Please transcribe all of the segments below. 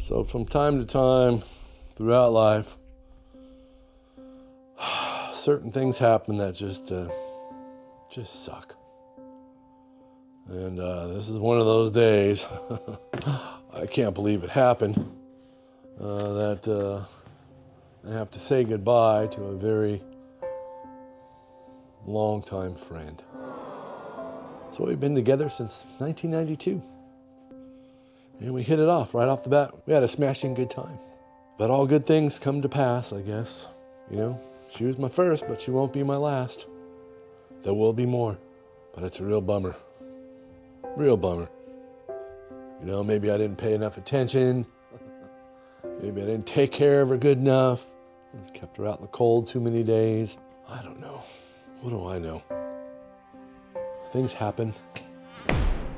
So from time to time, throughout life, certain things happen that just suck. And this is one of those days, I can't believe it happened, that I have to say goodbye to a very long-time friend. So we've been together since 1992. And we hit it off right off the bat. We had a smashing good time. But all good things come to pass, I guess. You know, she was my first, but she won't be my last. There will be more, but it's a real bummer. Real bummer. You know, maybe I didn't pay enough attention. Maybe I didn't take care of her good enough. I kept her out in the cold too many days. I don't know. What do I know? Things happen.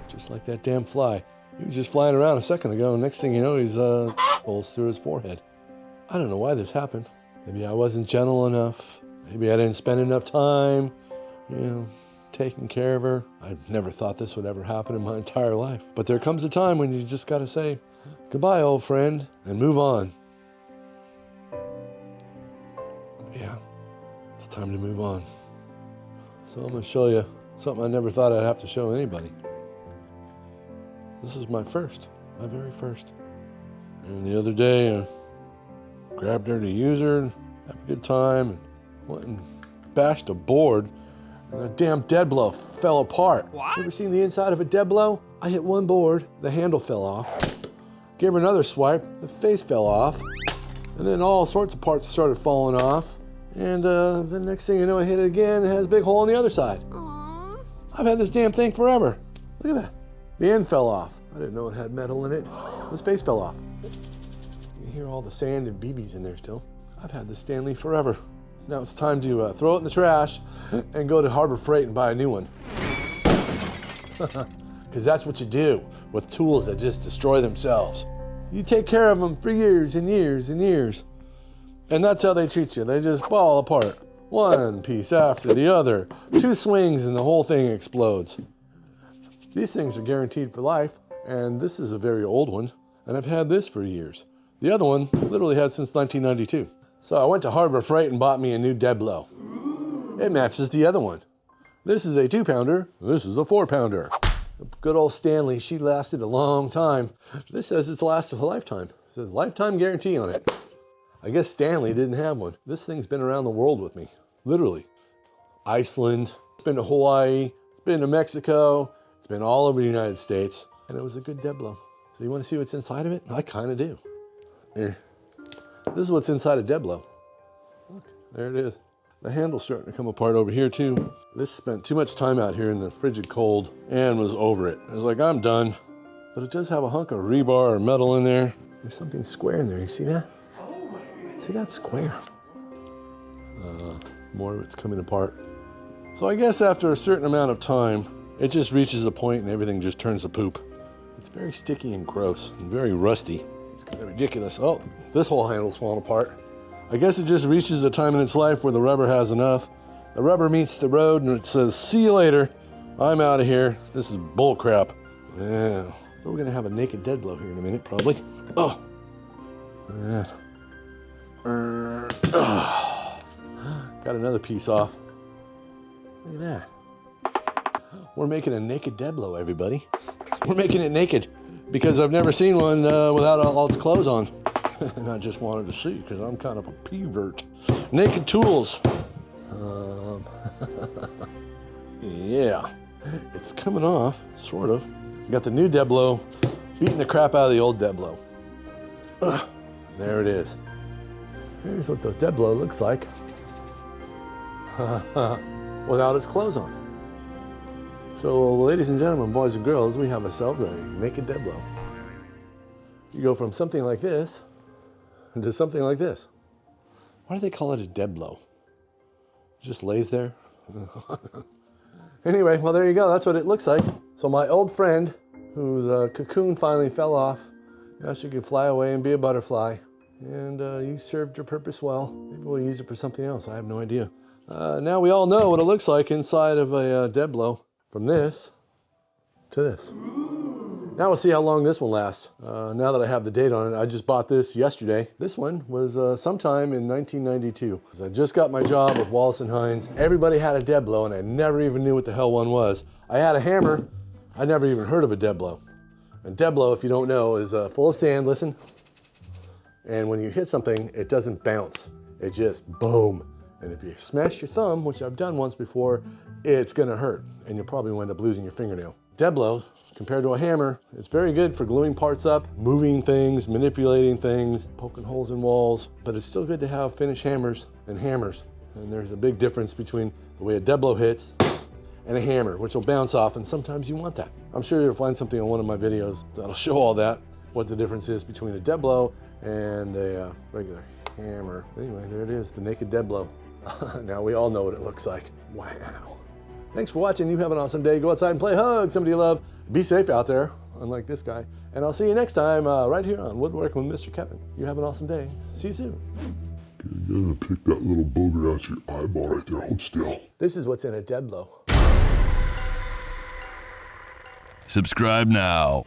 Just like that damn fly. He was just flying around a second ago, and next thing you know, he's holes through his forehead. I don't know why this happened. Maybe I wasn't gentle enough. Maybe I didn't spend enough time, you know, taking care of her. I never thought this would ever happen in my entire life. But there comes a time when you just gotta say, goodbye, old friend, and move on. Yeah, it's time to move on. So I'm gonna show you something I never thought I'd have to show anybody. This is my very first. And the other day, I grabbed her to use her and have a good time, and went and bashed a board, and the damn Deadblow fell apart. What? You ever seen the inside of a Deadblow? I hit one board, the handle fell off. Gave her another swipe, the face fell off. And then all sorts of parts started falling off. And the next thing you know, I hit it again, it has a big hole on the other side. Aww. I've had this damn thing forever. Look at that. The end fell off. I didn't know it had metal in it. This face fell off. You can hear all the sand and BBs in there still. I've had this Stanley forever. Now it's time to throw it in the trash and go to Harbor Freight and buy a new one. Because that's what you do with tools that just destroy themselves. You take care of them for years and years and years. And that's how they treat you. They just fall apart. One piece after the other. 2 swings and the whole thing explodes. These things are guaranteed for life, and this is a very old one, and I've had this for years. The other one, literally had since 1992. So I went to Harbor Freight and bought me a new Deadblow. It matches the other one. This is a 2-pounder, this is a 4-pounder. Good old Stanley, she lasted a long time. This says it's lasted a lifetime. It says lifetime guarantee on it. I guess Stanley didn't have one. This thing's been around the world with me, literally. Iceland, it's been to Hawaii, it's been to Mexico, it's been all over the United States, and it was a good Deadblow. So you want to see what's inside of it? I kind of do. Here. This is what's inside a Deadblow. Look, there it is. The handle's starting to come apart over here too. This spent too much time out here in the frigid cold and was over it. I was like, I'm done. But it does have a hunk of rebar or metal in there. There's something square in there, you see that? See that square? More of it's coming apart. So I guess after a certain amount of time, it just reaches a point and everything just turns to poop. It's very sticky and gross and very rusty. It's kind of ridiculous. Oh, this whole handle's falling apart. I guess it just reaches a time in its life where the rubber has enough. The rubber meets the road and it says, see you later. I'm out of here. This is bull crap. Yeah. We're gonna have a naked Deadblow here in a minute, probably. Oh. Look at that. Got another piece off. Look at that. We're making a naked Deadblow, everybody. We're making it naked because I've never seen one without all its clothes on. And I just wanted to see because I'm kind of a pervert. Naked tools. Yeah, it's coming off, sort of. You got the new Deadblow beating the crap out of the old Deadblow. There it is. Here's what the Deadblow looks like without its clothes on. So, ladies and gentlemen, boys and girls, we have ourselves a naked Deadblow. You go from something like this to something like this. Why do they call it a Deadblow? It just lays there. Anyway, well, there you go. That's what it looks like. So my old friend, whose cocoon finally fell off, now she could fly away and be a butterfly. And you served your purpose well. Maybe we'll use it for something else. I have no idea. Now we all know what it looks like inside of a Deadblow, from this to this. Now we'll see how long this one lasts. Now that I have the date on it, I just bought this yesterday. This one was sometime in 1992. I just got my job with Wallace & Hines. Everybody had a Deadblow, and I never even knew what the hell one was. I had a hammer. I never even heard of a Deadblow. And Deadblow, if you don't know, is full of sand, listen. And when you hit something, it doesn't bounce. It just boom. And if you smash your thumb, which I've done once before, it's gonna hurt. And you'll probably wind up losing your fingernail. Deadblow, compared to a hammer, it's very good for gluing parts up, moving things, manipulating things, poking holes in walls, but it's still good to have finished hammers and hammers. And there's a big difference between the way a Deadblow hits and a hammer, which will bounce off, and sometimes you want that. I'm sure you'll find something on one of my videos that'll show all that, what the difference is between a Deadblow and a regular hammer. Anyway, there it is, the naked Deadblow. Now we all know what it looks like. Wow. Thanks for watching. You have an awesome day. Go outside and play, hug somebody you love. Be safe out there, unlike this guy. And I'll see you next time right here on Woodworking with Mr. Kevin. You have an awesome day. See you soon. You're gonna pick that little booger out your eyeball right there. Hold still. This is what's in a Deadblow. Subscribe now.